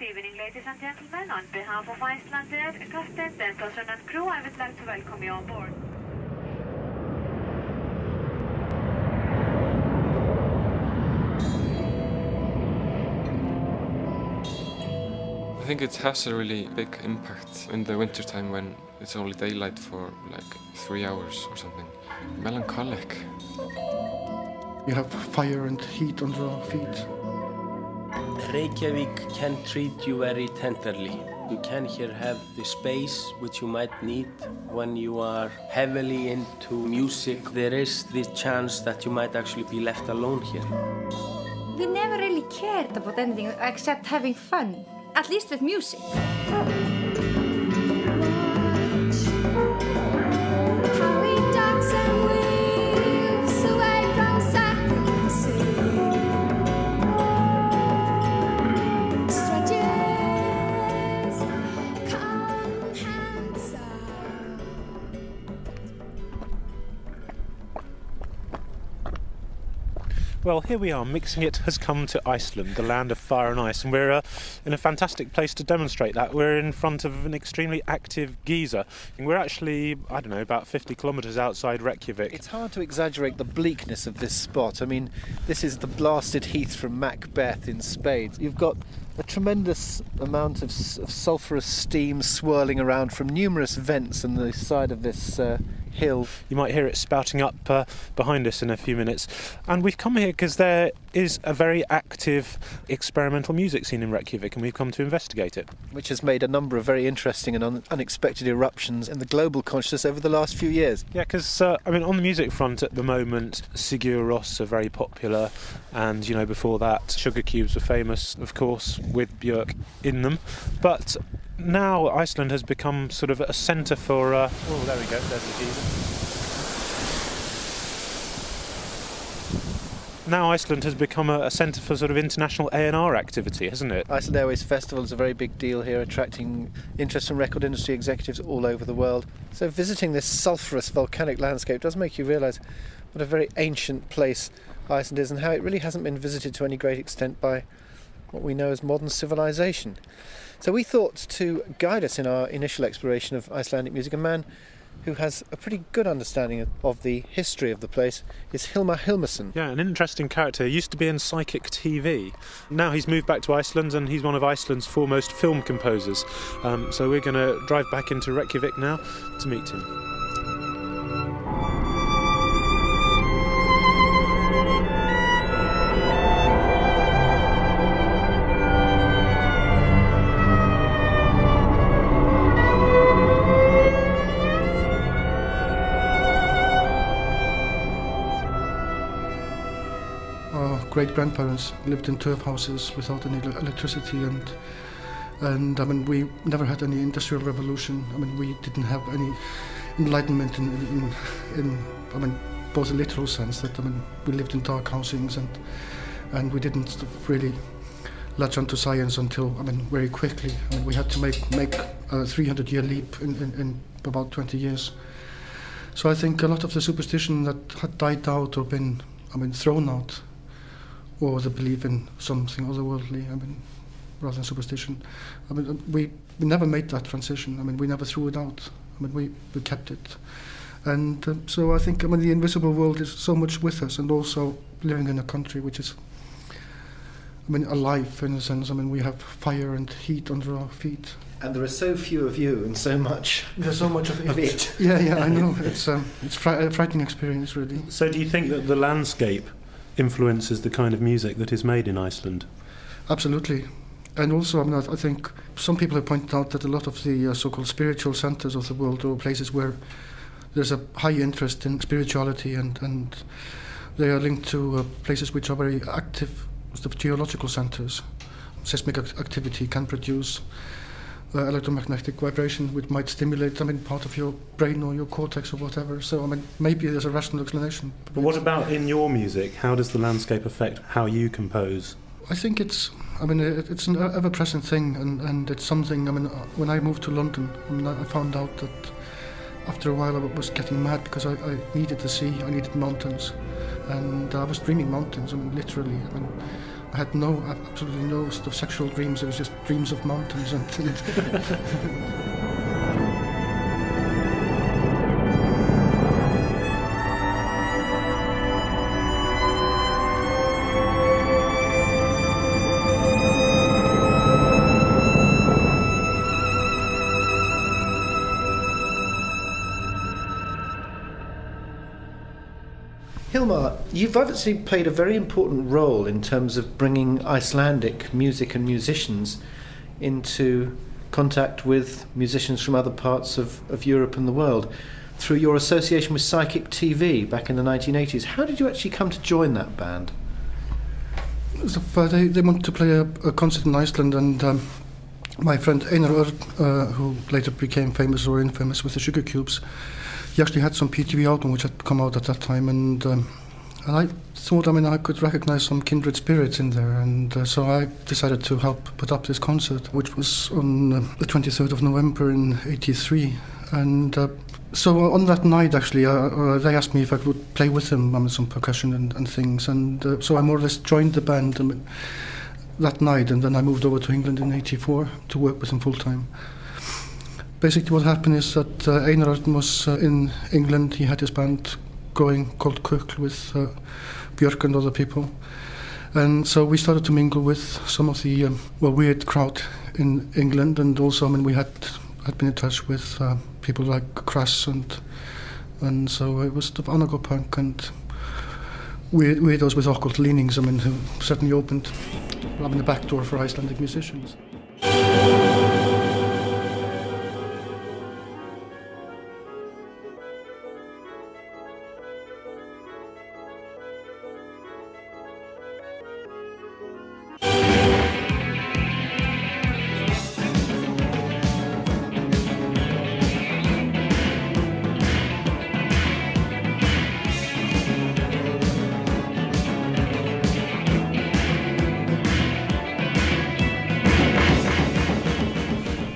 Good evening, ladies and gentlemen. On behalf of Iceland Air, Captain, Denton and crew, I would like to welcome you on board. I think it has a really big impact in the wintertime when it's only daylight for like 3 hours or something. Melancholic. You have fire and heat under our feet. Reykjavik can treat you very tenderly. You can here have the space which you might need when you are heavily into music. There is the chance that you might actually be left alone here. We never really cared about anything except having fun, at least with music. Well, here we are. Mixing It has come to Iceland, the land of fire and ice, and we're in a fantastic place to demonstrate that. We're in front of an extremely active geyser, and we're actually, I don't know, about 50 kilometres outside Reykjavik. It's hard to exaggerate the bleakness of this spot. I mean, this is the blasted heath from Macbeth in Spain. You've got a tremendous amount of sulphurous steam swirling around from numerous vents on the side of this hill. You might hear it spouting up behind us in a few minutes. And we've come here because there is a very active experimental music scene in Reykjavik, and we've come to investigate it. Which has made a number of very interesting and unexpected eruptions in the global consciousness over the last few years. Yeah, because, I mean, on the music front at the moment, Sigur are very popular, and, you know, before that, sugar cubes were famous, of course, with Bjork in them. But now Iceland has become sort of a centre for... Oh, there we go, there's the geyser. Now Iceland has become a centre for sort of international A&R activity, hasn't it? Iceland Airways Festival is a very big deal here, attracting interest from record industry executives all over the world. So visiting this sulphurous volcanic landscape does make you realise what a very ancient place Iceland is, and how it really hasn't been visited to any great extent by what we know as modern civilization. So we thought to guide us in our initial exploration of Icelandic music, a man who has a pretty good understanding of the history of the place is Hilmar Hilmarsson. Yeah, an interesting character. He used to be in Psychic TV. Now he's moved back to Iceland, and he's one of Iceland's foremost film composers. So we're going to drive back into Reykjavik now to meet him. Great-grandparents lived in turf houses without any electricity, and I mean, we never had any industrial revolution. I mean, we didn't have any enlightenment in I mean, both the literal sense that, I mean, we lived in dark housings, and we didn't really latch onto science until, I mean, very quickly. I mean, we had to make a 300-year leap in about 20 years. So I think a lot of the superstition that had died out or been, I mean, thrown out, or the belief in something otherworldly, I mean, rather than superstition. I mean, we never made that transition. I mean, we never threw it out. I mean, we kept it. And so I think, I mean, the invisible world is so much with us, and also living in a country which is, I mean, alive in a sense. I mean, we have fire and heat under our feet. And there are so few of you and so much. There's so much of it. Yeah, I know. It's a frightening experience, really. So do you think that the landscape influences the kind of music that is made in Iceland? Absolutely. And also, I mean, I think some people have pointed out that a lot of the so-called spiritual centres of the world are places where there's a high interest in spirituality, and they are linked to places which are very active, sort of geological centres. Seismic activity can produce electromagnetic vibration, which might stimulate, I mean, part of your brain or your cortex or whatever. So, I mean, maybe there's a rational explanation. But what about in your music? How does the landscape affect how you compose? I think it's an ever-present thing, and it's something, I mean, when I moved to London, I mean, I found out that after a while I was getting mad because I needed the sea, I needed mountains, and I was dreaming mountains, I mean, literally. I mean, I had absolutely no sort of sexual dreams. It was just dreams of mountains and Hilmar, you've obviously played a very important role in terms of bringing Icelandic music and musicians into contact with musicians from other parts of Europe and the world through your association with Psychic TV back in the 1980s. How did you actually come to join that band? So, they wanted to play a concert in Iceland, and my friend Einar Örn, who later became famous or infamous with the Sugar Cubes, he actually had some PTV album which had come out at that time, and I thought, I could recognize some kindred spirits in there, and so I decided to help put up this concert, which was on the 23rd of November in '83, and so on that night, actually, they asked me if I could play with them, some percussion and things, and so I more or less joined the band that night, and then I moved over to England in '84 to work with them full time. Basically what happened is that Einar Örn was in England. He had his band going called K.U.K.L with Bjork and other people. And so we started to mingle with some of the weird crowd in England, and also we had been in touch with people like Crass, and so it was sort of anarcho-punk and weirdos with occult leanings, who certainly opened the back door for Icelandic musicians.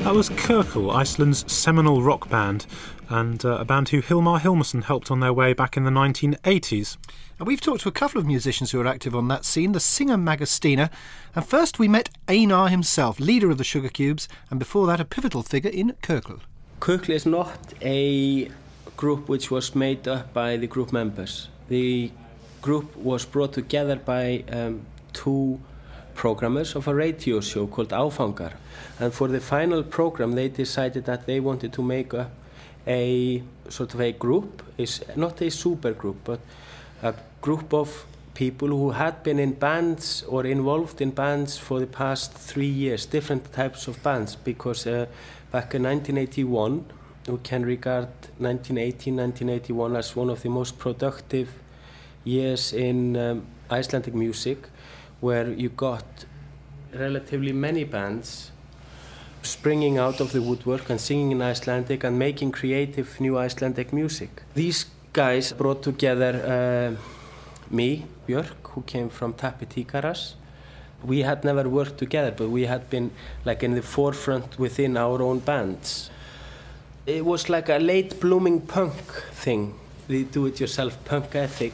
That was K.U.K.L, Iceland's seminal rock band, and a band who Hilmar Hilmarsson helped on their way back in the 1980s. And we've talked to a couple of musicians who are active on that scene, the singer Magga Stína, and first we met Einar himself, leader of the Sugar Cubes, and before that a pivotal figure in K.U.K.L. K.U.K.L is not a group which was made up by the group members. The group was brought together by two programmers of a radio show called Áfangar, and for the final program they decided that they wanted to make up a sort of a group, is not a super group, but a group of people who had been in bands or involved in bands for the past 3 years, different types of bands, because back in 1981 we can regard 1980-1981 as one of the most productive years in Icelandic music, where you got relatively many bands springing out of the woodwork and singing in Icelandic and making creative new Icelandic music. These guys brought together me, Bjork, who came from Tapetikaras. We had never worked together, but we had been in the forefront within our own bands. It was like a late blooming punk thing, the do-it-yourself punk ethic.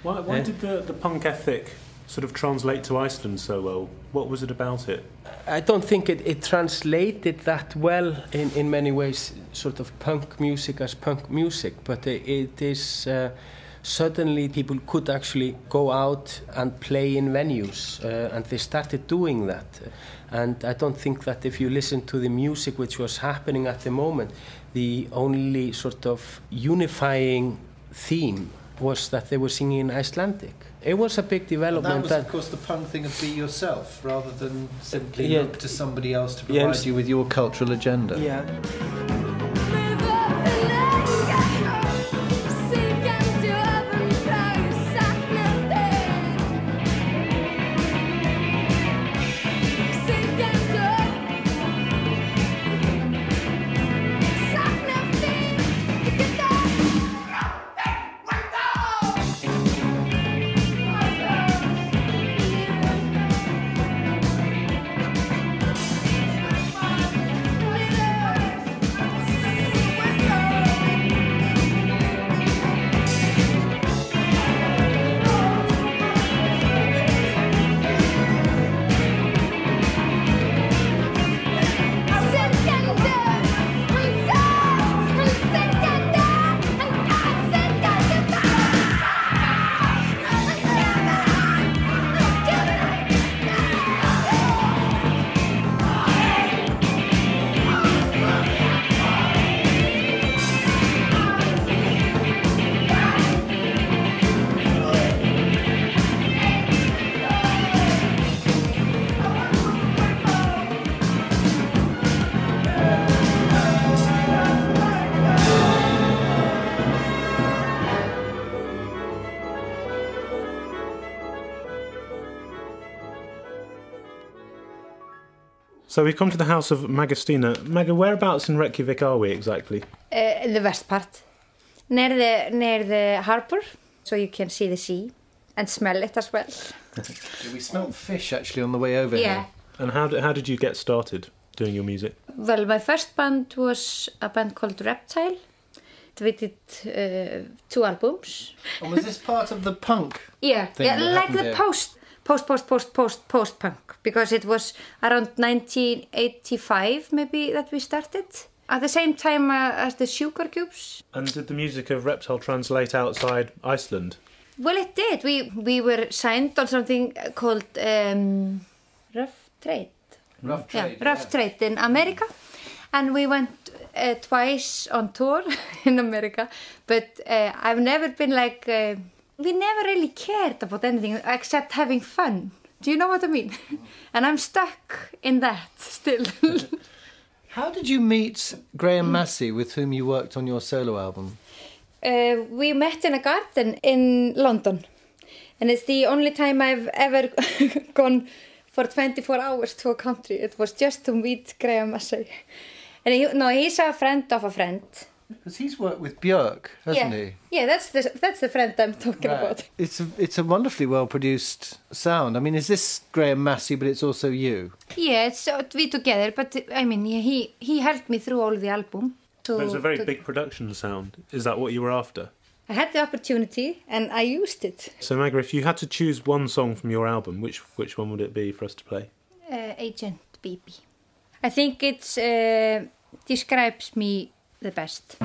Why did the punk ethic sort of translate to Iceland so well? What was it about it? I don't think it translated that well in many ways, sort of punk music as punk music, but it is suddenly people could actually go out and play in venues, and they started doing that. And I don't think that if you listen to the music which was happening at the moment, the only sort of unifying theme was that they were singing in Icelandic. It was a big development. And that was, of course, the punk thing of be yourself, rather than simply look to somebody else to provide you with your cultural agenda. Yeah. So we've come to the house of Magga Stína. Magga, whereabouts in Reykjavik are we exactly? The west part, near the harbour, so you can see the sea and smell it as well. We smelled fish actually on the way over here. And how did you get started doing your music? Well, my first band was a band called Reptile. We did 2 albums. And was this part of the punk? Yeah, like the post-punk, because it was around 1985 maybe that we started. At the same time as the Sigur cubes. And did the music of Reptile translate outside Iceland? Well, it did. We were signed on something called Rough Trade. Rough Trade in America. And we went twice on tour in America. But I've never been like... we never really cared about anything except having fun. Do you know what I mean? And I'm stuck in that still. How did you meet Graham Massey, with whom you worked on your solo album? We met in a garden in London. And it's the only time I've ever gone for 24 hours to a country. It was just to meet Graham Massey. And he's a friend of a friend. Because he's worked with Bjork, hasn't he? Yeah, that's the friend I'm talking about. It's a wonderfully well-produced sound. I mean, is this Graham Massey, but it's also you? Yeah, it's we together, but I mean, he helped me through all the album. It was a very big production sound. Is that what you were after? I had the opportunity and I used it. So Magga, if you had to choose one song from your album, which one would it be for us to play? Agent Baby. I think it describes me the best.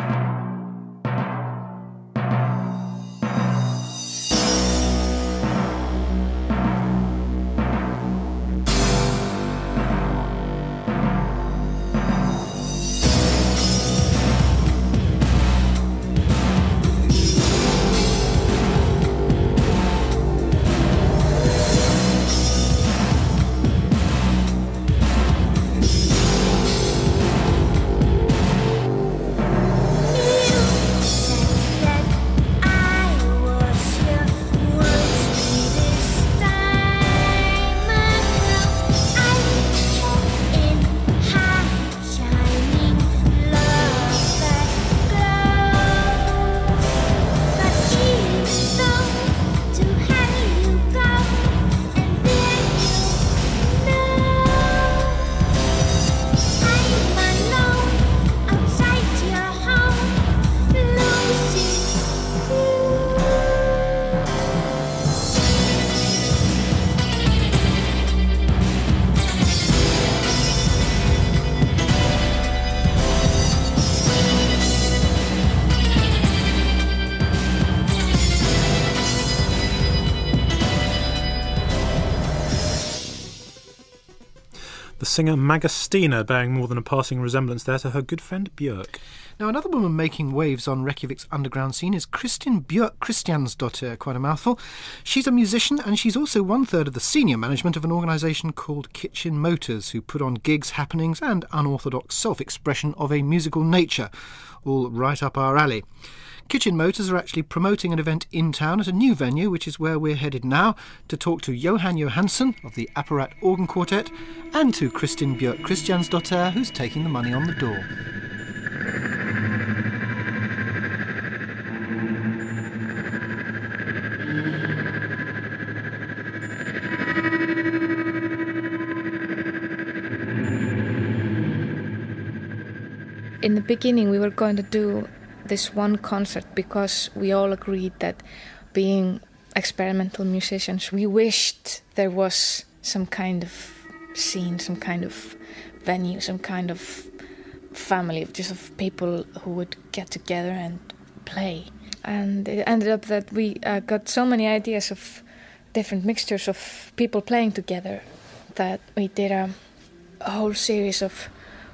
The singer Magga Stína bearing more than a passing resemblance there to her good friend Bjork. Now, another woman making waves on Reykjavik's underground scene is Kristin Bjork Kristjansdottir, quite a mouthful. She's a musician and she's also 1/3 of the senior management of an organisation called Kitchen Motors, who put on gigs, happenings and unorthodox self-expression of a musical nature, all right up our alley. Kitchen Motors are actually promoting an event in town at a new venue, which is where we're headed now, to talk to Johan Johansson of the Apparat Organ Quartet and to Kristin Bjork Kristjansdottir, who's taking the money on the door. In the beginning we were going to do this one concert because we all agreed that being experimental musicians, we wished there was some kind of scene, some kind of venue, some kind of family, just of people who would get together and play. And it ended up that we got so many ideas of different mixtures of people playing together that we did a whole series of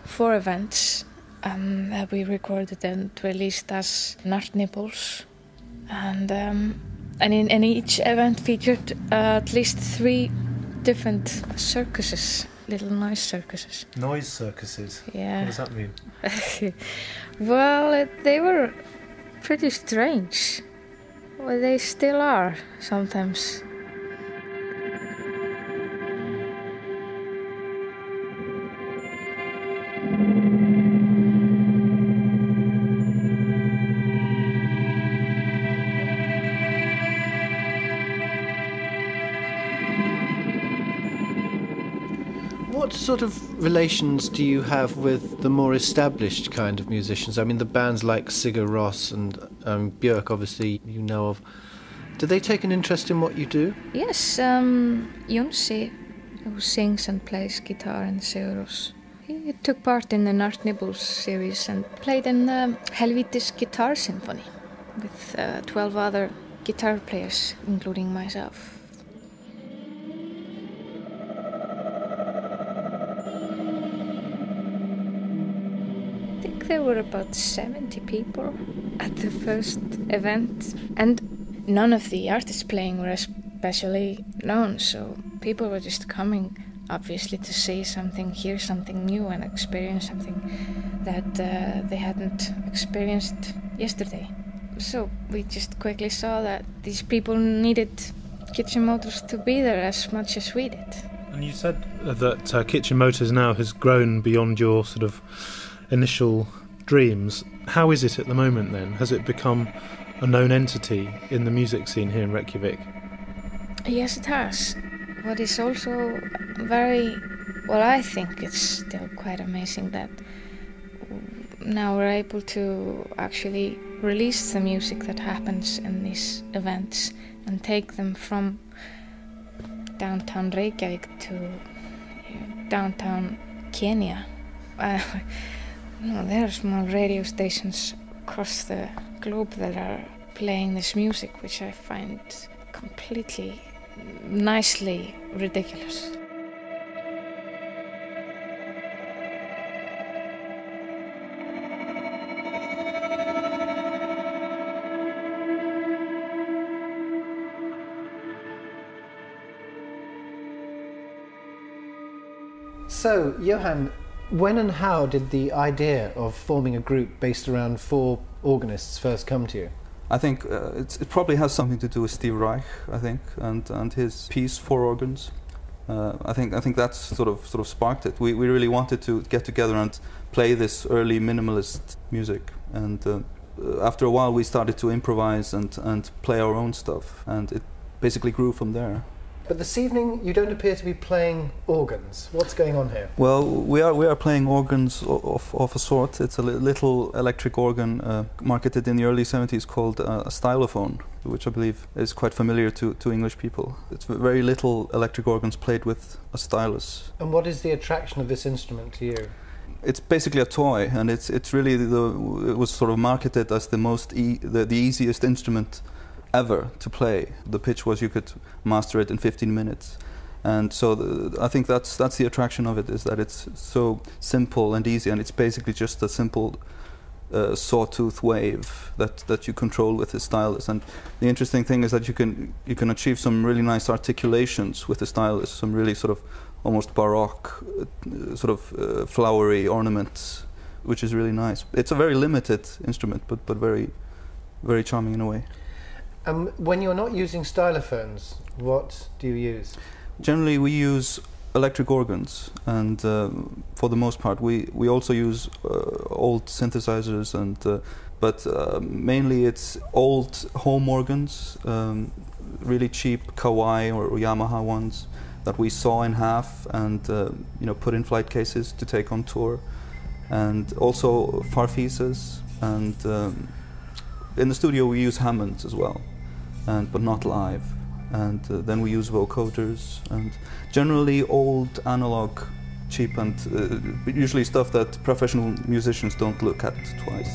4 events that we recorded and released as Nart Nibbles, and in each event featured at least 3 different circuses, little noise circuses. Noise circuses? Yeah. What does that mean? Well, they were pretty strange. Well, they still are What sort of relations do you have with the more established kind of musicians? I mean, the bands like Sigur and Bjork, obviously, you know of. Do they take an interest in what you do? Yes, Jónsi, who sings and plays guitar in Sigur, he took part in the Nart Nibbles series and played in the Helvítis Guitar Symphony with 12 other guitar players, including myself. I think there were about 70 people at the first event, and none of the artists playing were especially known, so people were just coming, obviously, to see something, hear something new and experience something that they hadn't experienced yesterday. So we just quickly saw that these people needed Kitchen Motors to be there as much as we did. And you said that Kitchen Motors now has grown beyond your sort of initial dreams. How is it at the moment then? Has it become a known entity in the music scene here in Reykjavik? Yes, it has. What is also I think it's still quite amazing that now we're able to actually release the music that happens in these events and take them from downtown Reykjavik to downtown Kenya. There are small radio stations across the globe that are playing this music, which I find completely nicely ridiculous. So, Johan, when and how did the idea of forming a group based around 4 organists first come to you? I think it probably has something to do with Steve Reich, I think, and his piece 4 organs. I think that's sort of sparked it. We really wanted to get together and play this early minimalist music, and after a while we started to improvise and play our own stuff, and it basically grew from there. But this evening you don't appear to be playing organs. What's going on here? Well, we are playing organs of a sort. It's a little electric organ marketed in the early 70s called a stylophone, which I believe is quite familiar to English people. It's very little electric organs played with a stylus. And what is the attraction of this instrument to you? It's basically a toy, and it's really it was sort of marketed as the easiest instrument ever to play. The pitch was you could master it in 15 minutes, and so I think that's the attraction of it, is that it's so simple and easy, and it's basically just a simple sawtooth wave that you control with the stylus. And the interesting thing is that you can achieve some really nice articulations with the stylus, some really sort of almost baroque flowery ornaments, which is really nice. It's a very limited instrument, but very, very charming in a way. When you're not using stylophones, what do you use? Generally we use electric organs, and for the most part we also use old synthesizers, but mainly it's old home organs, really cheap Kawai or Yamaha ones that we saw in half and put in flight cases to take on tour, and also farfisas, and in the studio we use Hammonds as well, but not live. And then we use vocoders, and generally old analog, cheap, and usually stuff that professional musicians don't look at twice.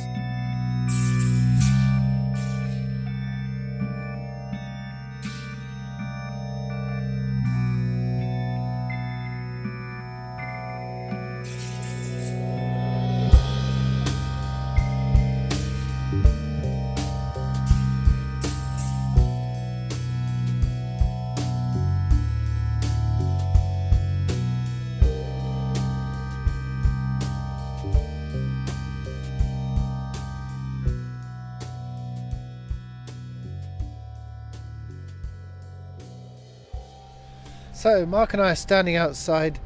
So Mark and I are standing outside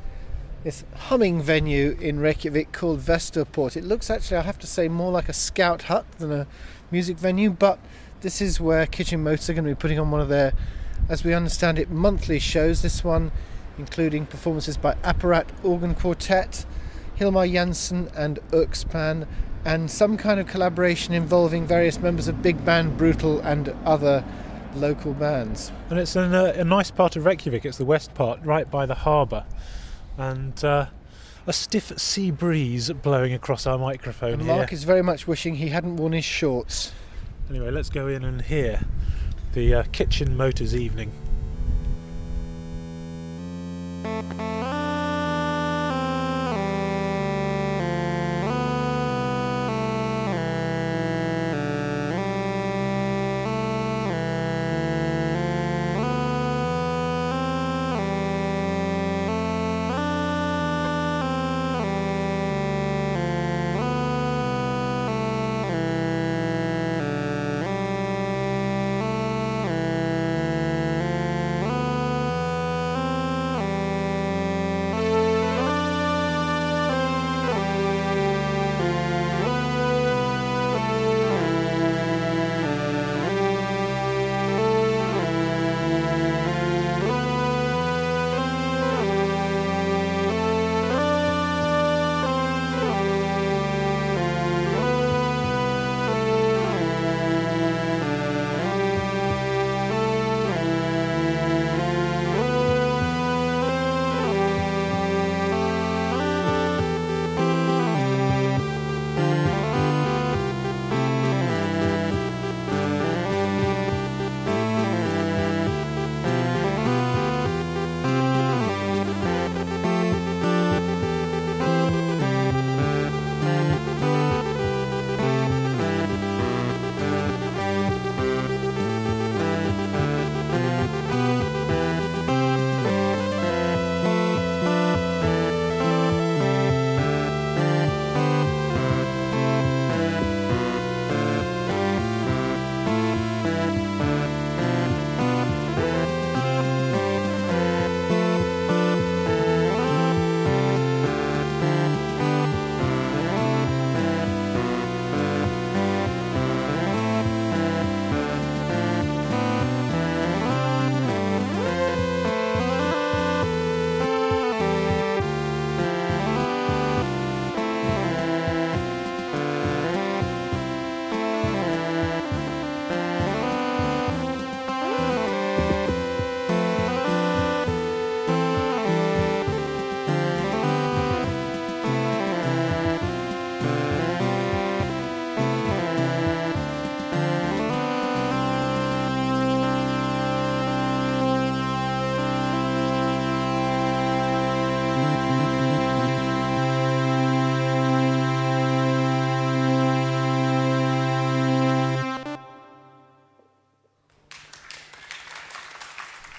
this humming venue in Reykjavik called Vesturport. It looks actually, I have to say, more like a scout hut than a music venue, but this is where Kitchen Motors are going to be putting on one of their, as we understand it, monthly shows. This one including performances by Apparat Organ Quartet, Hilmar Jensen and K.U.K.L, and some kind of collaboration involving various members of Big Band Brutal and other local bands. And it's in a nice part of Reykjavik. It's the west part, right by the harbour, and a stiff sea breeze blowing across our microphone and here. Mark is very much wishing he hadn't worn his shorts. Anyway, let's go in and hear the Kitchen Motors evening.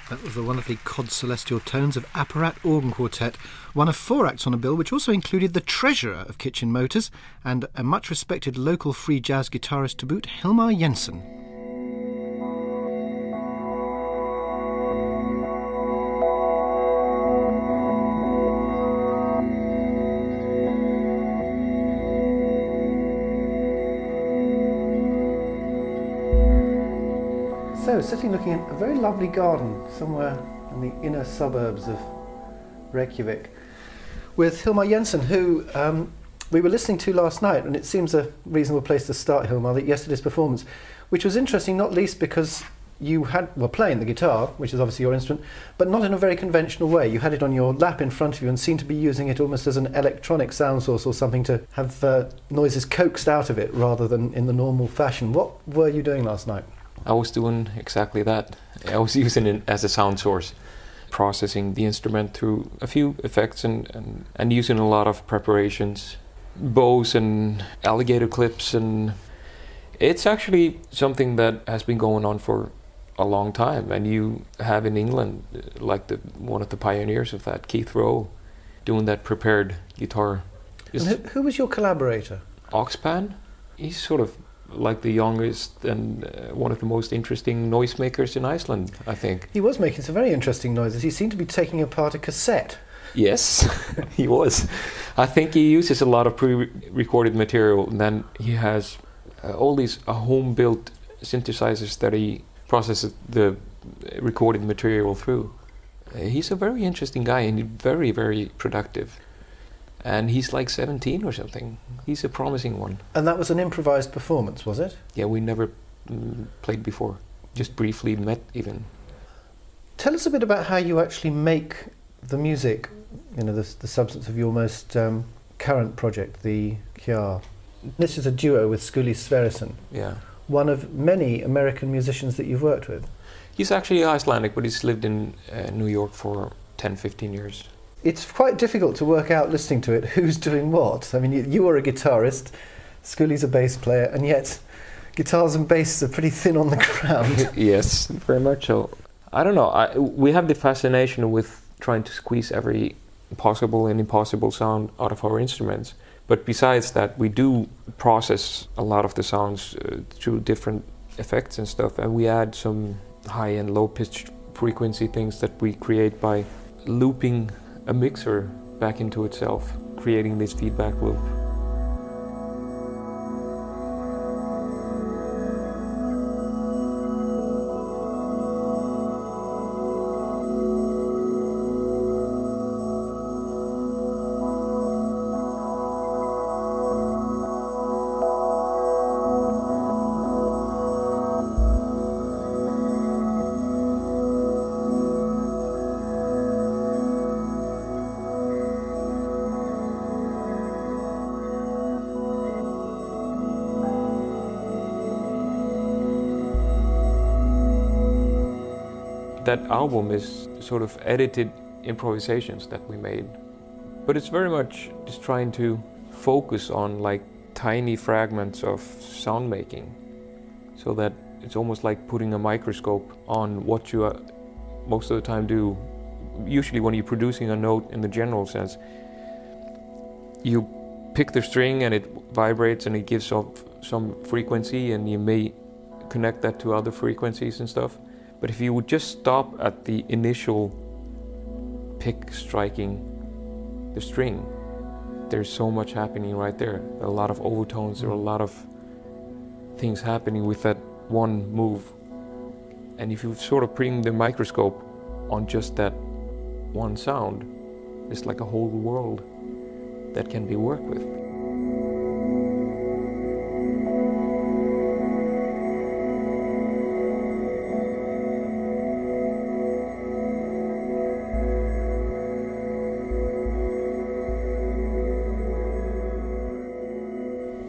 That was the wonderfully cod celestial tones of Apparat Organ Quartet, one of 4 acts on a bill which also included the treasurer of Kitchen Motors and a much respected local free jazz guitarist to boot, Hilmar Jensen. So, sitting looking at a very lovely garden somewhere in the inner suburbs of Reykjavik with Hilmar Jensen, who we were listening to last night, and it seems a reasonable place to start, Hilmar, yesterday's performance, which was interesting not least because you were playing the guitar, which is obviously your instrument, but not in a very conventional way. You had it on your lap in front of you and seemed to be using it almost as an electronic sound source or something to have noises coaxed out of it rather than in the normal fashion. What were you doing last night? I was doing exactly that. I was using it as a sound source, processing the instrument through a few effects and using a lot of preparations, bows and alligator clips, and it's actually something that has been going on for a long time, and you have in England like one of the pioneers of that, Keith Rowe, doing that prepared guitar. And who was your collaborator? K.U.K.L. He's sort of like the youngest and one of the most interesting noisemakers in Iceland, I think. He was making some very interesting noises. He seemed to be taking apart a cassette. Yes, he was. I think he uses a lot of pre-recorded material, and then he has all these home-built synthesizers that he processes the recorded material through. He's a very interesting guy and very, very productive. And he's like 17 or something. He's a promising one. And that was an improvised performance, was it? Yeah, we never played before. Just briefly met even. Tell us a bit about how you actually make the music, you know, the substance of your most current project, the K.U.K.L. This is a duo with Skuli Sverrisson. Yeah. One of many American musicians that you've worked with. He's actually Icelandic, but he's lived in New York for 10, 15 years. It's quite difficult to work out, listening to it, who's doing what. I mean, you are a guitarist, Skuli's a bass player, and yet guitars and basses are pretty thin on the ground. Yes, very much so. I don't know, we have the fascination with trying to squeeze every possible and impossible sound out of our instruments. But besides that, we do process a lot of the sounds through different effects and stuff, and we add some high and low pitched frequency things that we create by looping a mixer back into itself, creating this feedback loop. That album is sort of edited improvisations that we made, but it's very much just trying to focus on like tiny fragments of sound making, so that it's almost like putting a microscope on what you most of the time do. Usually when you're producing a note in the general sense, you pick the string and it vibrates and it gives off some frequency, and you may connect that to other frequencies and stuff. But if you would just stop at the initial pick striking the string, there's so much happening right there. A lot of overtones, there are a lot of things happening with that one move. And if you sort of bring the microscope on just that one sound, it's like a whole world that can be worked with.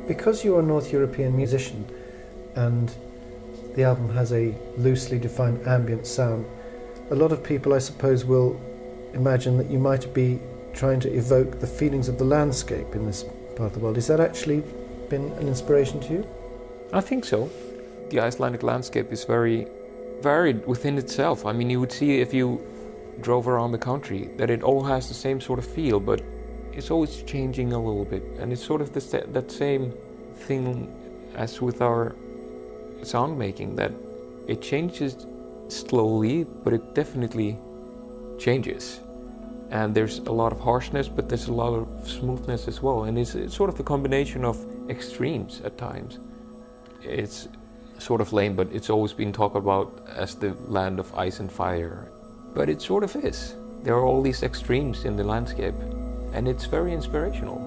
Because you're a North European musician and the album has a loosely defined ambient sound, a lot of people, I suppose, will imagine that you might be trying to evoke the feelings of the landscape in this part of the world. Has that actually been an inspiration to you? I think so. The Icelandic landscape is very varied within itself. I mean, you would see if you drove around the country that it all has the same sort of feel, but it's always changing a little bit, and it's sort of that same thing as with our sound making, that it changes slowly, but it definitely changes. And there's a lot of harshness, but there's a lot of smoothness as well, and it's sort of a combination of extremes at times. It's sort of lame, but it's always been talked about as the land of ice and fire, but it sort of is. There are all these extremes in the landscape, and it's very inspirational.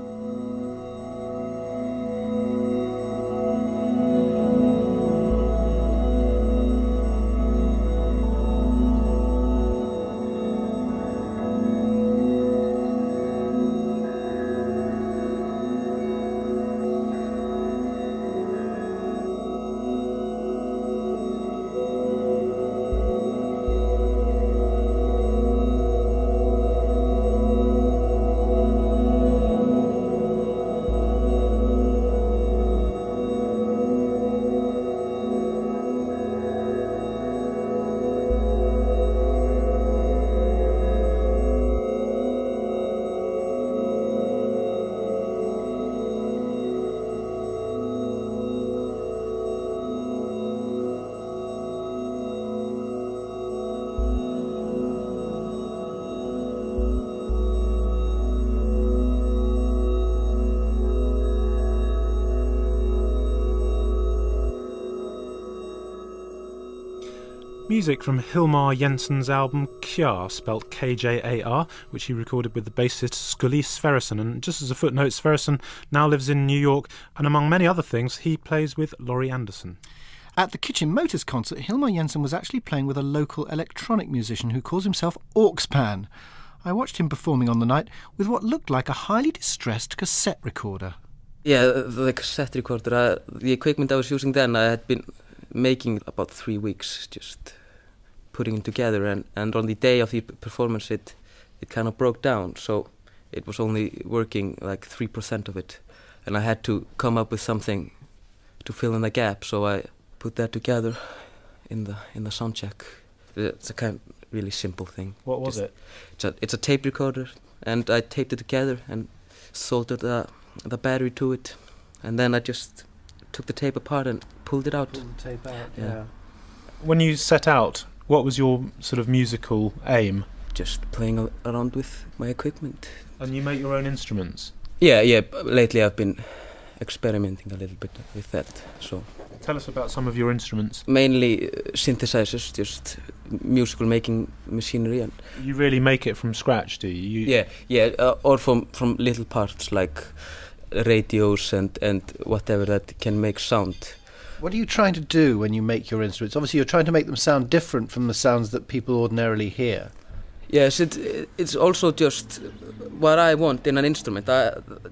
Music from Hilmar Jensen's album Kjar, spelt Kjar, which he recorded with the bassist Skulli Sverrisson. And just as a footnote, Sverrisson now lives in New York, and among many other things, he plays with Laurie Anderson. At the Kitchen Motors concert, Hilmar Jensen was actually playing with a local electronic musician who calls himself Orkspan. I watched him performing on the night with what looked like a highly distressed cassette recorder. Yeah, the cassette recorder, the equipment I was using then, I had been making about 3 weeks, just putting it together, and on the day of the performance it kind of broke down, so it was only working like 3% of it, and I had to come up with something to fill in the gap, so I put that together in the sound check. It's a kind of really simple thing. What was it? It's a tape recorder, and I taped it together and soldered the battery to it, and then I just took the tape apart and pulled it out. Pulled the tape out, yeah. When you set out, what was your sort of musical aim? Just playing around with my equipment. And you make your own instruments? Yeah. Lately I've been experimenting a little bit with that. So tell us about some of your instruments. Mainly synthesizers, just musical making machinery. And you really make it from scratch, do you? Or from little parts like radios and whatever that can make sound. What are you trying to do when you make your instruments? Obviously you're trying to make them sound different from the sounds that people ordinarily hear. Yes, it's also just what I want in an instrument.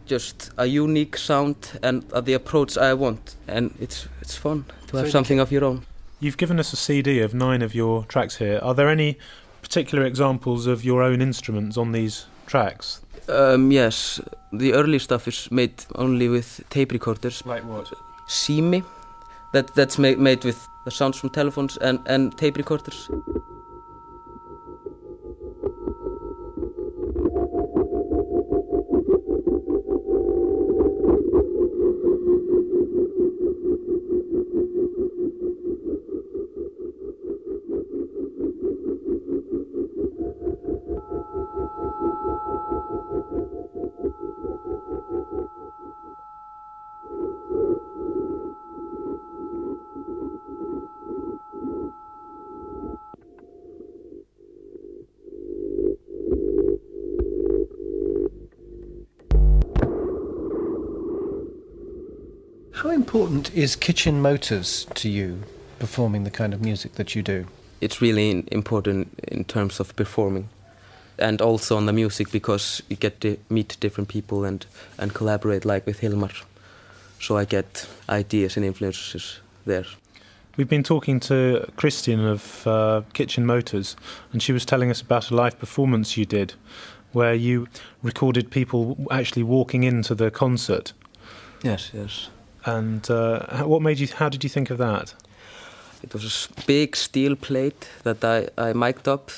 Just a unique sound and the approach I want, and it's fun to have something of your own. You've given us a CD of 9 of your tracks here. Are there any particular examples of your own instruments on these tracks? Yes, the early stuff is made only with tape recorders. Like what? Sími, that's made with the sounds from telephones and tape recorders. How important is Kitchen Motors to you, performing the kind of music that you do? It's really important in terms of performing, and also on the music, because you get to meet different people and collaborate, like with Hilmar. So I get ideas and influences there. We've been talking to Christian of Kitchen Motors, and she was telling us about a live performance you did where you recorded people actually walking into the concert. Yes. And how did you think of that? It was a big steel plate that I mic'd up,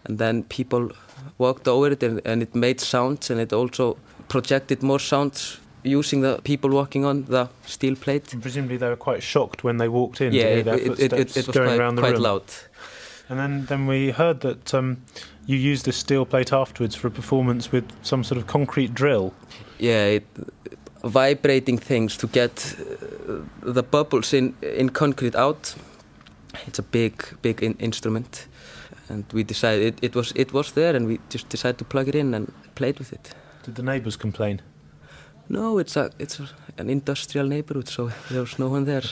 and then people walked over it and it made sounds, and it also projected more sounds using the people walking on the steel plate. And presumably they were quite shocked when they walked in. Yeah, to hear their footsteps it was going around the quite room. loud. And then we heard that you used this steel plate afterwards for a performance with some sort of concrete drill. Yeah, vibrating things to get the bubbles in concrete out. It's a big instrument, and we decided it was there, and we just decided to plug it in and played with it. Did the neighbours complain? No, it's an industrial neighborhood, so there was no one there.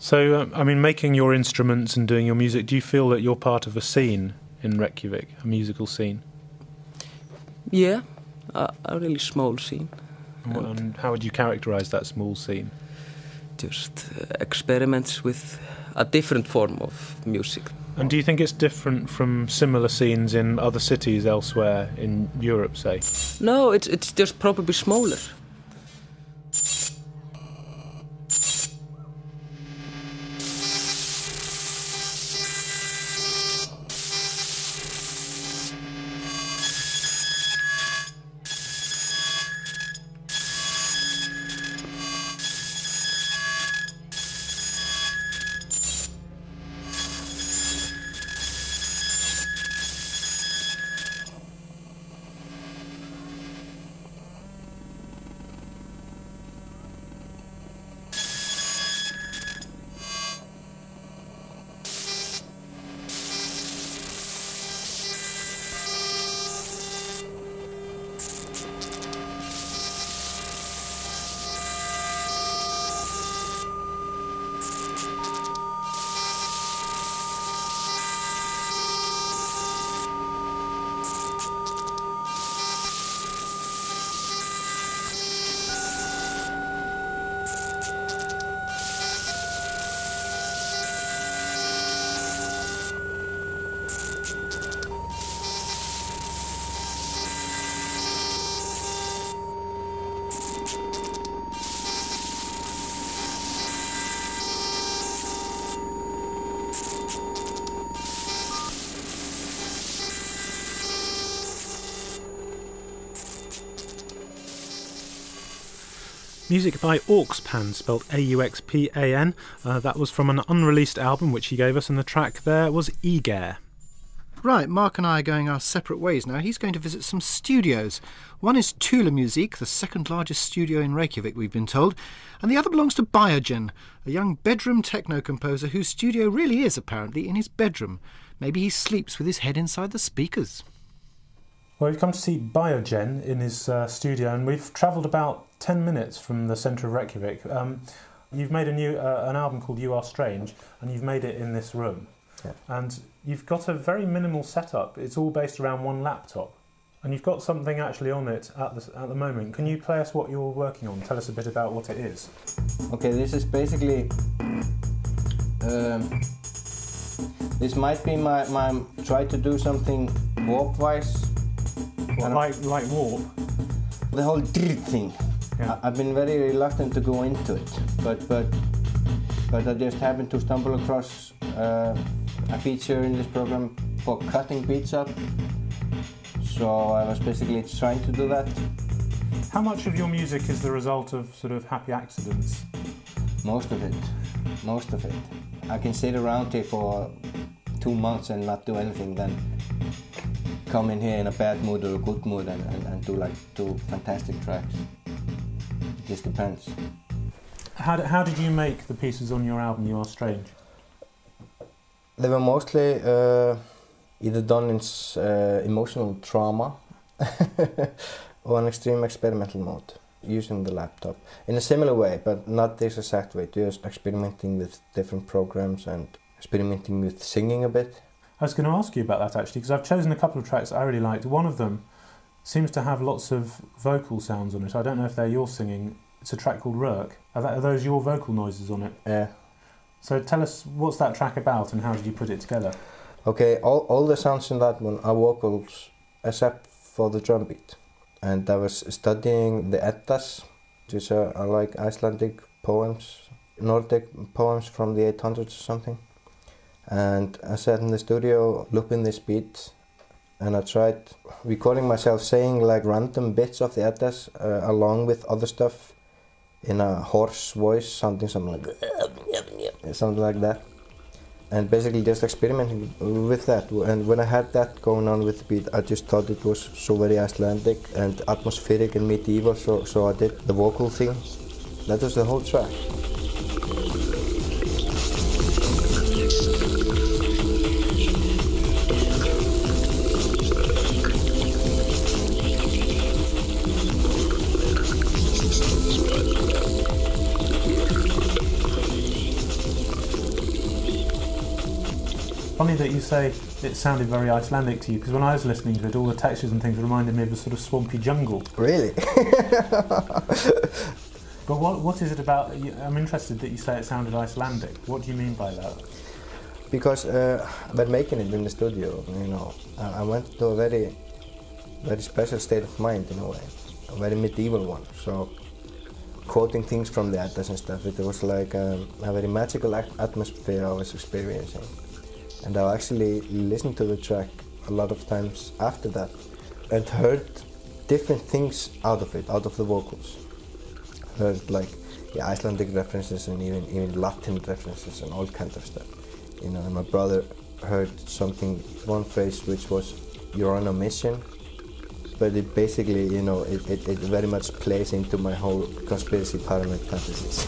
So, making your instruments and doing your music, do you feel that you're part of a scene in Reykjavik, a musical scene? Yeah, a really small scene. And how would you characterise that small scene? Just experiments with a different form of music. And do you think it's different from similar scenes in other cities elsewhere in Europe, say? No, it's just probably smaller. Music by Auxpan, spelled Auxpan. That was from an unreleased album which he gave us, and the track there was Eger. Right, Mark and I are going our separate ways now. He's going to visit some studios. One is Tula Music, the second largest studio in Reykjavik, we've been told, and the other belongs to Biogen, a young bedroom techno composer whose studio really is apparently in his bedroom. Maybe he sleeps with his head inside the speakers. Well, we've come to see Biogen in his studio, and we've travelled about 10 minutes from the centre of Reykjavik. You've made an album called You Are Strange, and you've made it in this room. Yeah. And you've got a very minimal setup. It's all based around one laptop, and you've got something actually on it at the moment. Can you play us what you're working on? Tell us a bit about what it is. Okay, this is basically this might be my try to do something warp-wise. Like warp? The whole thing. Yeah. I've been very reluctant to go into it, but I just happened to stumble across a feature in this program for cutting beats up. So I was basically trying to do that. How much of your music is the result of sort of happy accidents? Most of it. I can sit around here for 2 months and not do anything, then come in here in a bad mood or a good mood and do like 2 fantastic tracks. It just depends. How did you make the pieces on your album You Are Strange? They were mostly either done in emotional trauma or an extreme experimental mode, using the laptop. In a similar way, but not this exact way, just experimenting with different programs and experimenting with singing a bit. I was going to ask you about that actually, because I've chosen a couple of tracks I really liked. One of them seems to have lots of vocal sounds on it. I don't know if they're your singing. It's a track called Rurk. Are those your vocal noises on it? Yeah. So tell us, what's that track about and how did you put it together? Okay, all the sounds in that one are vocals except for the drum beat. And I was studying the Eddas, which are like Icelandic poems, Nordic poems from the 800s or something. And I sat in the studio looping this beat, and I tried recording myself saying like random bits of the Eddas along with other stuff in a hoarse voice, something like that. And basically just experimenting with that. And when I had that going on with the beat, I just thought it was so very Icelandic and atmospheric and medieval, so I did the vocal thing. That was the whole track. Funny that you say it sounded very Icelandic to you, because when I was listening to it, all the textures and things reminded me of a sort of swampy jungle. Really? But what is it about? I'm interested that you say it sounded Icelandic. What do you mean by that? Because when making it in the studio, you know, I went to a very, very special state of mind in a way, a very medieval one. So quoting things from the Eddas and stuff, it was like a very magical atmosphere I was experiencing. And I actually listened to the track a lot of times after that and heard different things out of it, out of the vocals. Heard like Icelandic references and even Latin references and all kinds of stuff. You know, and my brother heard something, one phrase which was, "You're on a mission." But it basically, you know, it very much plays into my whole conspiracy paranoid fantasies.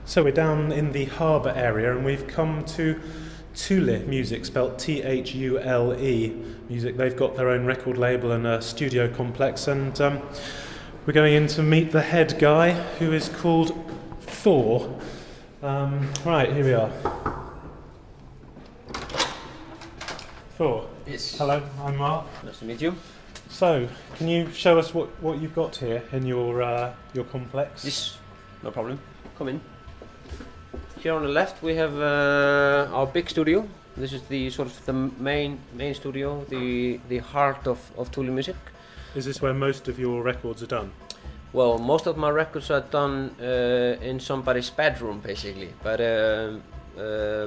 So we're down in the harbour area and we've come to Thule Music, spelt T-H-U-L-E Music. They've got their own record label and a studio complex, and we're going in to meet the head guy, who is called Thor. Right, here we are. Thor. Yes. Hello, I'm Mark. Nice to meet you. So, can you show us what you've got here in your complex? Yes, no problem. Come in. Here on the left we have our big studio. This is the sort of the main studio, the heart of Thule Music. Is this where most of your records are done? Well, most of my records are done in somebody's bedroom, basically. But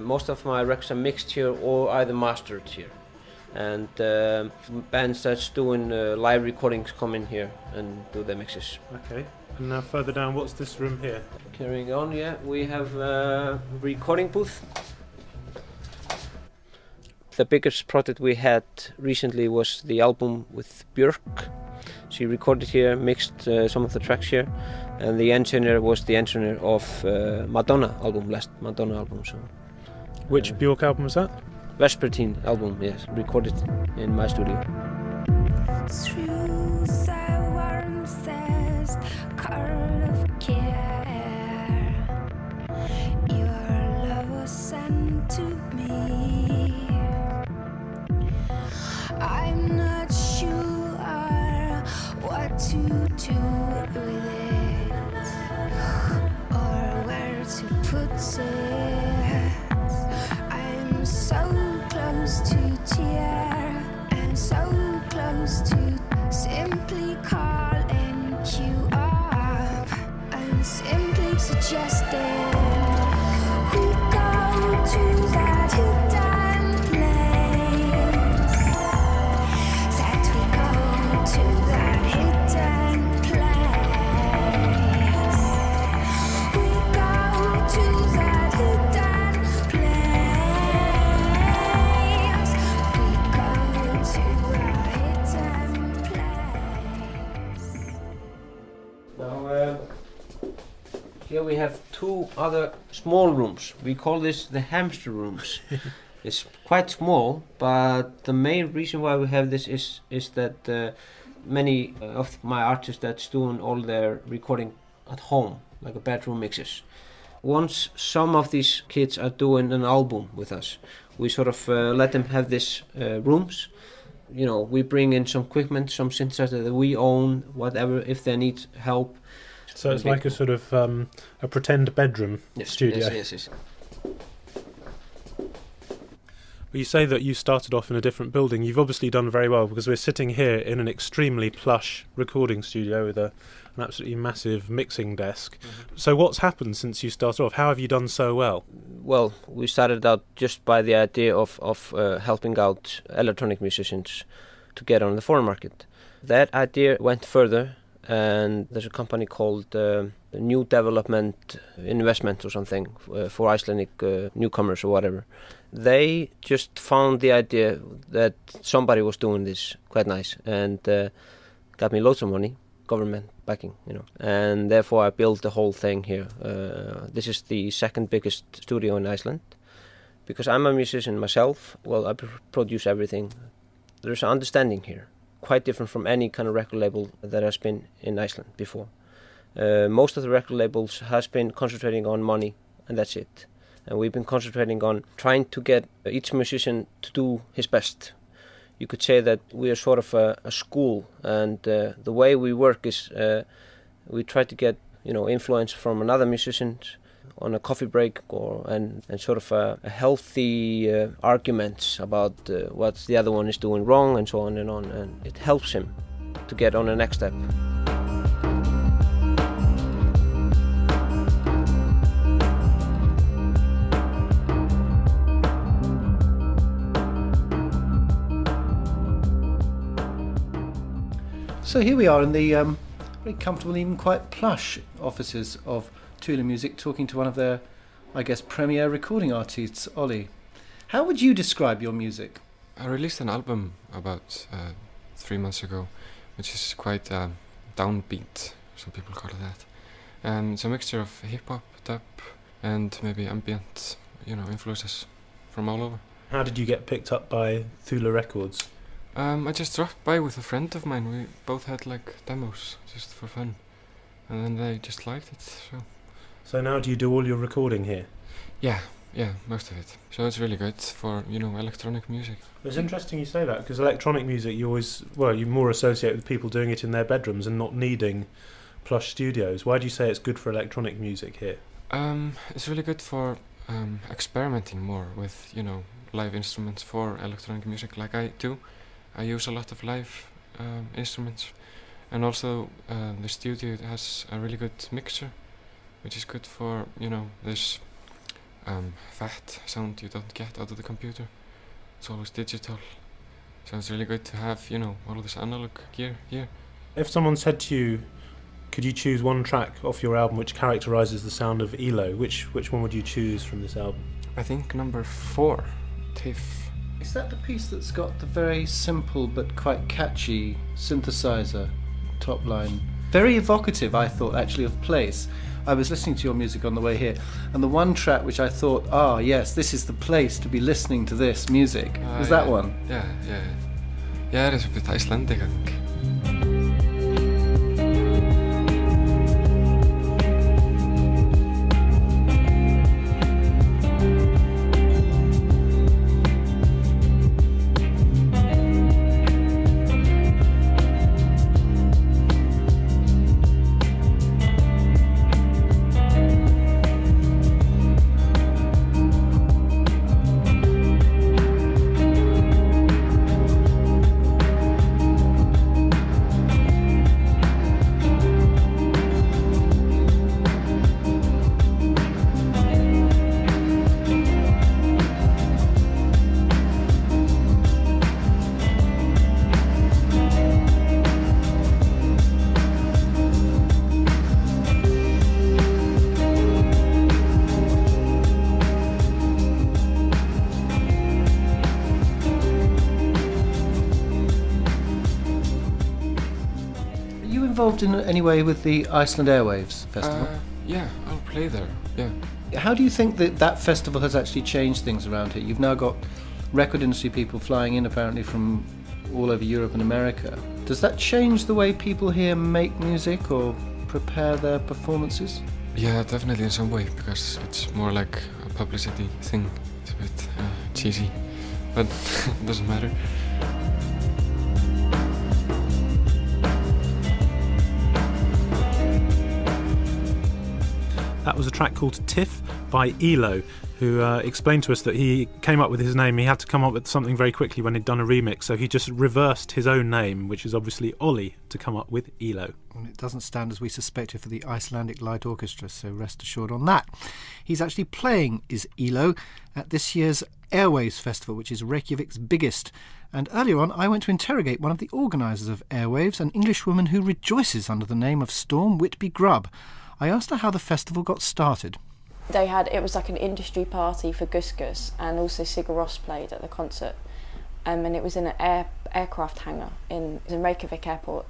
most of my records are mixed here or either mastered here. And bands that's doing live recordings come in here and do the mixes. Okay. And now further down, what's this room here? Carrying on, yeah, we have a recording booth. The biggest project we had recently was the album with Bjork. She recorded here, mixed some of the tracks here, and the engineer was the engineer of Madonna album, last Madonna album. So, which Bjork album was that? Vespertine album, yes, recorded in my studio. Through the warmest curl of care, your love was sent to me. I'm not sure what to do with it or where to put it. I'm so close to tear and so close to simply calling you up. I'm simply suggesting we go to that hidden place. That we go to that hidden place. We go to that hidden place. We go to a hidden place. Now, here we have two other small rooms. We call this the hamster rooms. It's quite small, but the main reason why we have this is that many of my artists that's doing all their recording at home, like a bedroom mixes. Once some of these kids are doing an album with us, we sort of let them have these rooms. You know, we bring in some equipment, some synthesizer that we own, whatever, if they need help. So it's like a sort of a pretend bedroom studio. Yes. Well, you say that you started off in a different building. You've obviously done very well, because we're sitting here in an extremely plush recording studio with an absolutely massive mixing desk. Mm-hmm. So what's happened since you started off? How have you done so well? Well, we started out just by the idea of helping out electronic musicians to get on the foreign market. That idea went further, and there's a company called New Development Investment or something for Icelandic newcomers or whatever. They just found the idea that somebody was doing this quite nice, and got me loads of money, government backing, you know, and therefore I built the whole thing here. This is the second biggest studio in Iceland, because I'm a musician myself. Well, I produce everything. There's an understanding here, quite different from any kind of record label that has been in Iceland before. Most of the record labels has been concentrating on money, and that's it. And we've been concentrating on trying to get each musician to do his best. You could say that we are sort of a school, and the way we work is we try to get, you know, influence from another musician on a coffee break, and sort of a healthy arguments about what the other one is doing wrong, and so on and on, and it helps him to get on the next step. So here we are in the very comfortable, even quite plush offices of Thule Music, talking to one of their, I guess, premier recording artists, Ollie. How would you describe your music? I released an album about 3 months ago, which is quite downbeat, some people call it that. It's a mixture of hip-hop, dub, and maybe ambient, influences from all over. How did you get picked up by Thule Records? I just dropped by with a friend of mine. We both had like demos just for fun, and then they just liked it. So now do you do all your recording here? Yeah, most of it. So it's really good for electronic music. It's interesting you say that, because electronic music you more associate with people doing it in their bedrooms and not needing plush studios. Why do you say it's good for electronic music here? It's really good for experimenting more with live instruments for electronic music, like I do. I use a lot of live instruments, and also the studio has a really good mixer, which is good for this fat sound you don't get out of the computer. It's always digital, so it's really good to have all of this analog gear here. If someone said to you, could you choose one track off your album which characterises the sound of ELO, which one would you choose from this album? I think number 4, Tiff. Is that the piece that's got the very simple but quite catchy synthesizer top line? Very evocative, I thought, actually, of place. I was listening to your music on the way here, and the one track which I thought, yes, this is the place to be listening to this music, was that one? Yeah, it is a bit Icelandic, I think. Involved in any way with the Iceland Airwaves Festival? Yeah, I'll play there, yeah. How do you think that festival has actually changed things around here? You've now got record industry people flying in apparently from all over Europe and America. Does that change the way people here make music or prepare their performances? Yeah, definitely in some way, because it's more like a publicity thing. It's a bit cheesy, but it doesn't matter. That was a track called Tiff by ELO, who explained to us that he came up with his name. He had to come up with something very quickly when he'd done a remix, so he just reversed his own name, which is obviously Ollie, to come up with ELO. And it doesn't stand as we suspected for the Icelandic Light Orchestra, so rest assured on that. He's actually playing is ELO at this year's Airwaves Festival, which is Reykjavik's biggest. And earlier on, I went to interrogate one of the organisers of Airwaves, an Englishwoman who rejoices under the name of Storm Whitby Grubb. I asked her how the festival got started. It was like an industry party for K.U.K.L, and also Sigur played at the concert, and it was in an aircraft hangar in Reykjavik airport.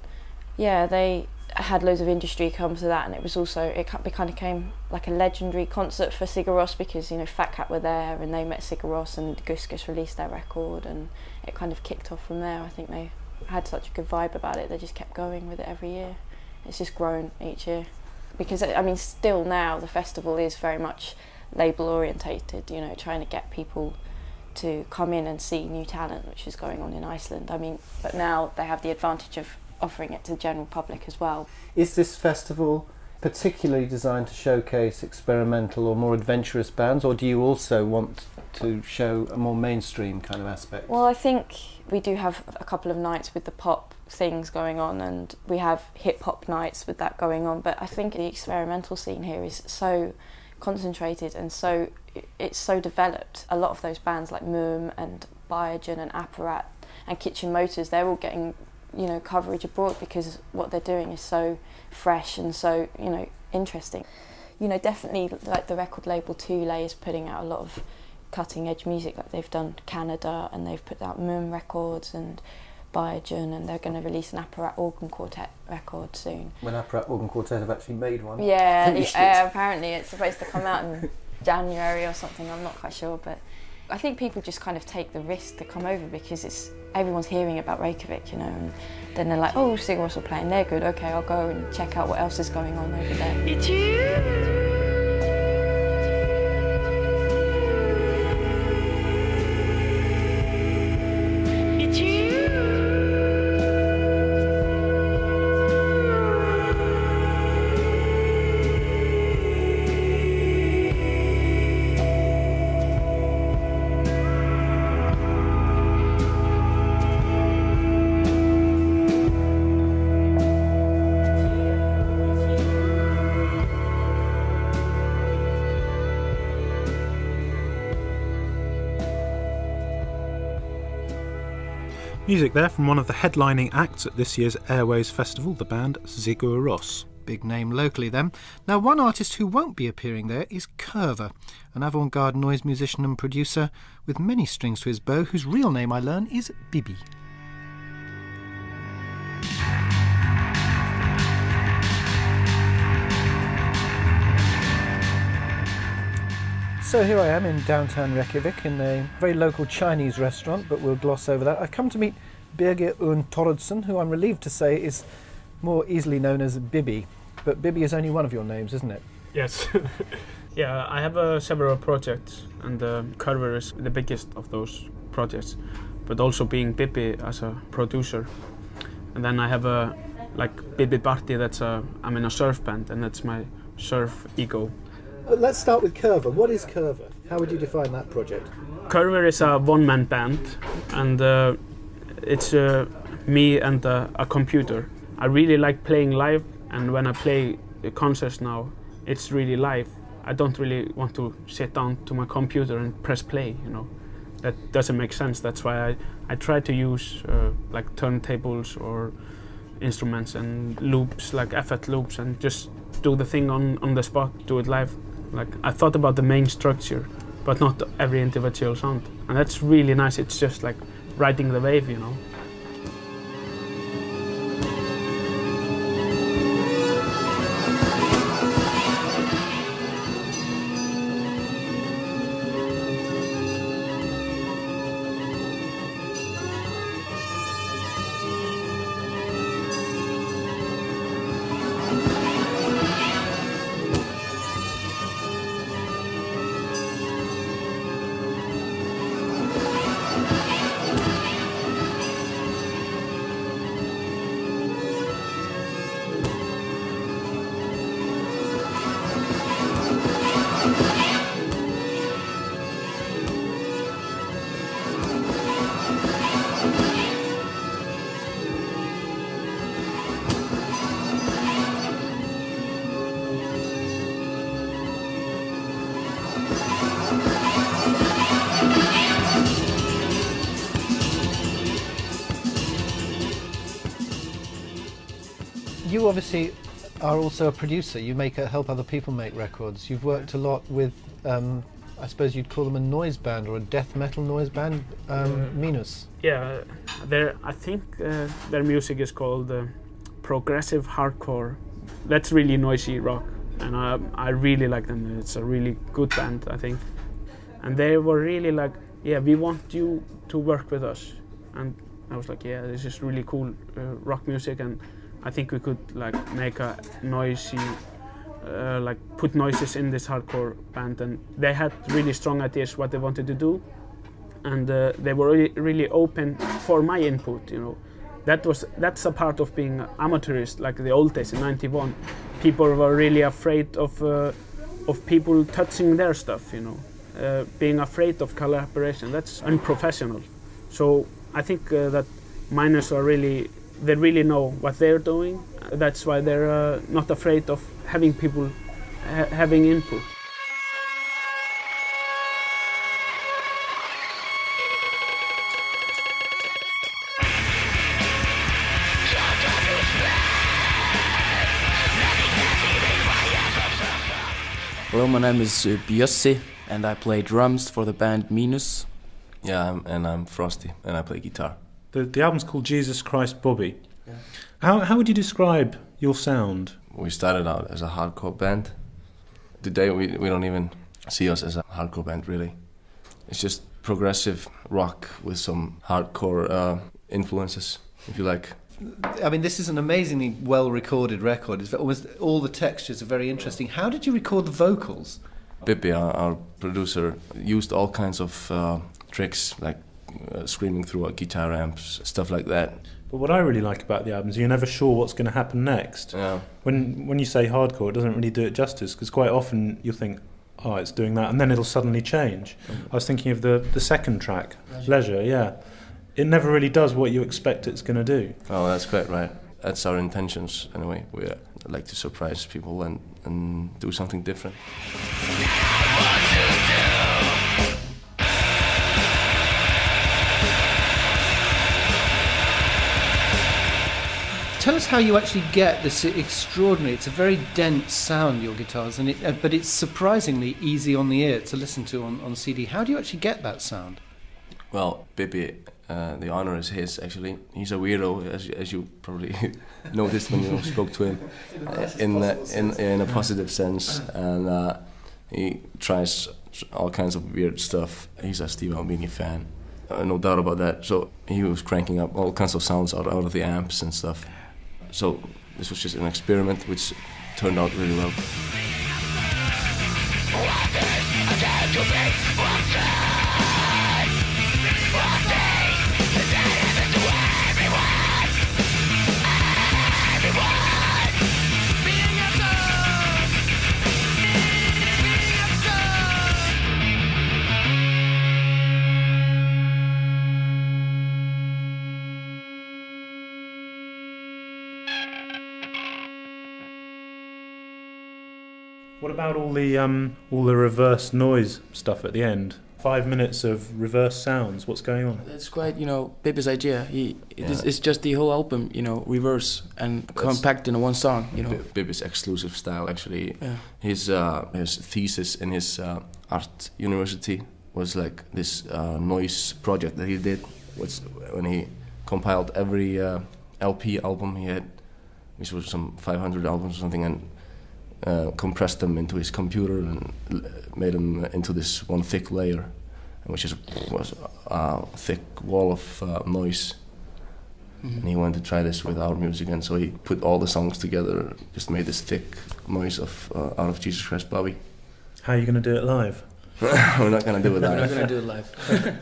Yeah, they had loads of industry come to that, and it kind of came like a legendary concert for Sigur because Fat Cat were there and they met Sigur and K.U.K.L released their record, and it kind of kicked off from there. I think they had such a good vibe about it, they just kept going with it every year. It's just grown each year. Because still now the festival is very much label orientated, trying to get people to come in and see new talent, which is going on in Iceland. But now they have the advantage of offering it to the general public as well. Is this festival particularly designed to showcase experimental or more adventurous bands, or do you also want to show a more mainstream kind of aspect? Well, I think we do have a couple of nights with the pop things going on, and we have hip-hop nights with that going on, but I think the experimental scene here is so concentrated and it's so developed. A lot of those bands like Moom and Biogen and Apparat and Kitchen Motors, they're all getting coverage abroad because what they're doing is so fresh and so interesting. Definitely like the record label K.U.K.L is putting out a lot of cutting edge music, like they've done Canada and they've put out Moom records, and Biogen, and they're going to release an Apparat Organ Quartet record soon. When Apparat Organ Quartet have actually made one. Yeah, apparently it's supposed to come out in January or something, I'm not quite sure, but I think people just kind of take the risk to come over because everyone's hearing about Reykjavik, you know, and then they're like, oh, Sigur Rós are playing, they're good, okay, I'll go and check out what else is going on over there. It's you. Music there from one of the headlining acts at this year's Airways Festival, the band Sigur Rós. Big name locally then. Now, one artist who won't be appearing there is K.U.K.L, an avant-garde noise musician and producer with many strings to his bow, whose real name I learn is Bibi. So here I am in downtown Reykjavik in a very local Chinese restaurant, but we'll gloss over that. I've come to meet Birgir Unn Thoroddsen, who I'm relieved to say is more easily known as Bibi. But Bibi is only one of your names, isn't it? Yes. Yeah, I have several projects, and K.U.K.L is the biggest of those projects, but also being Bibi as a producer. And then I have Bibi Barti, I'm in a surf band, and that's my surf ego. Let's start with K.U.K.L. What is K.U.K.L? How would you define that project? K.U.K.L is a one-man band, and it's me and a computer. I really like playing live, and when I play concerts now, it's really live. I don't really want to sit down to my computer and press play, you know. That doesn't make sense. That's why I try to use turntables or instruments and loops, like effect loops, and just do the thing on the spot, do it live. I thought about the main structure, but not every individual sound. And that's really nice. It's just like riding the wave, you know. You obviously are also a producer. You help other people make records. You've worked a lot with, I suppose you'd call them a noise band or a death metal noise band, Minus. Yeah, I think their music is called progressive hardcore. That's really noisy rock, and I really like them. It's a really good band, I think. And they were really like, yeah, we want you to work with us. And I was like, yeah, this is really cool rock music, and I think we could make a noisy, put noises in this hardcore band. And they had really strong ideas what they wanted to do, and they were really open for my input. You know, that's a part of being amateurist. Like the old days in '91, people were really afraid of people touching their stuff. You know, being afraid of collaboration. That's unprofessional. So I think that Miners are they really know what they're doing. That's why they're not afraid of having people having input. Hello, my name is Bjork, and I play drums for the band Minus. Yeah, and I'm Frosty, and I play guitar. The album's called Jesus Christ Bobby. Yeah. How would you describe your sound? We started out as a hardcore band. Today we don't even see us as a hardcore band, really. It's just progressive rock with some hardcore influences, if you like. I mean, this is an amazingly well-recorded record. It's almost all the textures are very interesting. How did you record the vocals? Bibi, our producer, used all kinds of tricks, like screaming through our guitar amps, stuff like that. But what I really like about the album is you're never sure what's going to happen next. Yeah. When you say hardcore, it doesn't really do it justice, because quite often you'll think, oh, it's doing that, and then it'll suddenly change. I was thinking of the second track, Leisure, yeah. It never really does what you expect it's going to do. Oh, that's quite right. That's our intentions, anyway. We like to surprise people and do something different. Tell us how you actually get this extraordinary, it's a very dense sound, your guitars, and but it's surprisingly easy on the ear to listen to on CD. How do you actually get that sound? Well, Bibi, the honor is his, actually. He's a weirdo, as you probably noticed when you spoke to him, in a positive sense, and he tries all kinds of weird stuff. He's a Steve Albini fan, no doubt about that. So he was cranking up all kinds of sounds out of the amps and stuff. So this was just an experiment which turned out really well. What about all the reverse noise stuff at the end? 5 minutes of reverse sounds. What's going on? That's quite, Bibi's idea. It's just the whole album, reverse and compact in one song. Bibi's exclusive style, actually. Yeah. His thesis in his art university was like this noise project that he did, when he compiled every LP album he had, which was some 500 albums or something, and compressed them into his computer and made them into this one thick layer, which was a thick wall of noise. Mm-hmm. And he wanted to try this with our music, and so he put all the songs together, just made this thick noise out of Jesus Christ Bobby. How are you going to do it live? We're not going to do it live. We're not going to do it live.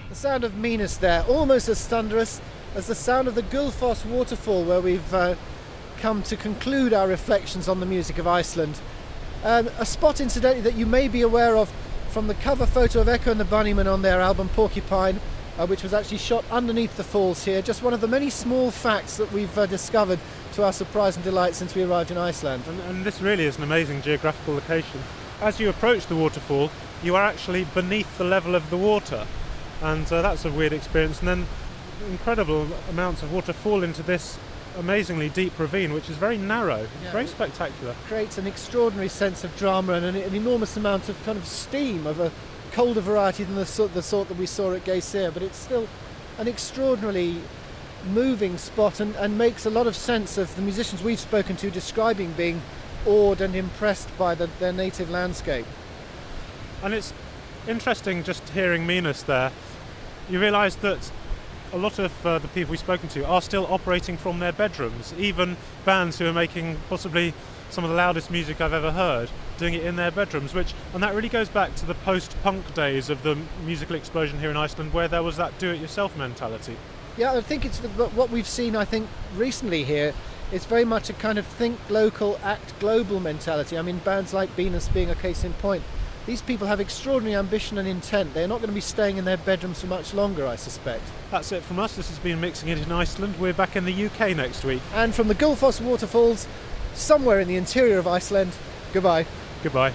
The sound of Minas there, almost as thunderous as the sound of the Gullfoss waterfall, where we've come to conclude our reflections on the music of Iceland. A spot, incidentally, that you may be aware of from the cover photo of Echo and the Bunnymen on their album Porcupine, which was actually shot underneath the falls here. Just one of the many small facts that we've discovered to our surprise and delight since we arrived in Iceland. And this really is an amazing geographical location. As you approach the waterfall, you are actually beneath the level of the water. And that's a weird experience. And then incredible amounts of water fall into this amazingly deep ravine, which is very narrow, very spectacular. Creates an extraordinary sense of drama and an enormous amount of kind of steam of a colder variety than the sort that we saw at Geysir, but it's still an extraordinarily moving spot and makes a lot of sense of the musicians we've spoken to describing being awed and impressed by their native landscape. And it's interesting just hearing Minas there. You realise that a lot of the people we've spoken to are still operating from their bedrooms, even bands who are making possibly some of the loudest music I've ever heard, doing it in their bedrooms, and that really goes back to the post-punk days of the musical explosion here in Iceland, where there was that do-it-yourself mentality. Yeah, I think it's what we've seen, I think, recently here. It's very much a kind of think local, act global mentality. I mean, bands like Venus being a case in point. These people have extraordinary ambition and intent. They're not going to be staying in their bedrooms for much longer, I suspect. That's it from us. This has been Mixing It in Iceland. We're back in the UK next week. And from the Gullfoss waterfalls, somewhere in the interior of Iceland, goodbye. Goodbye.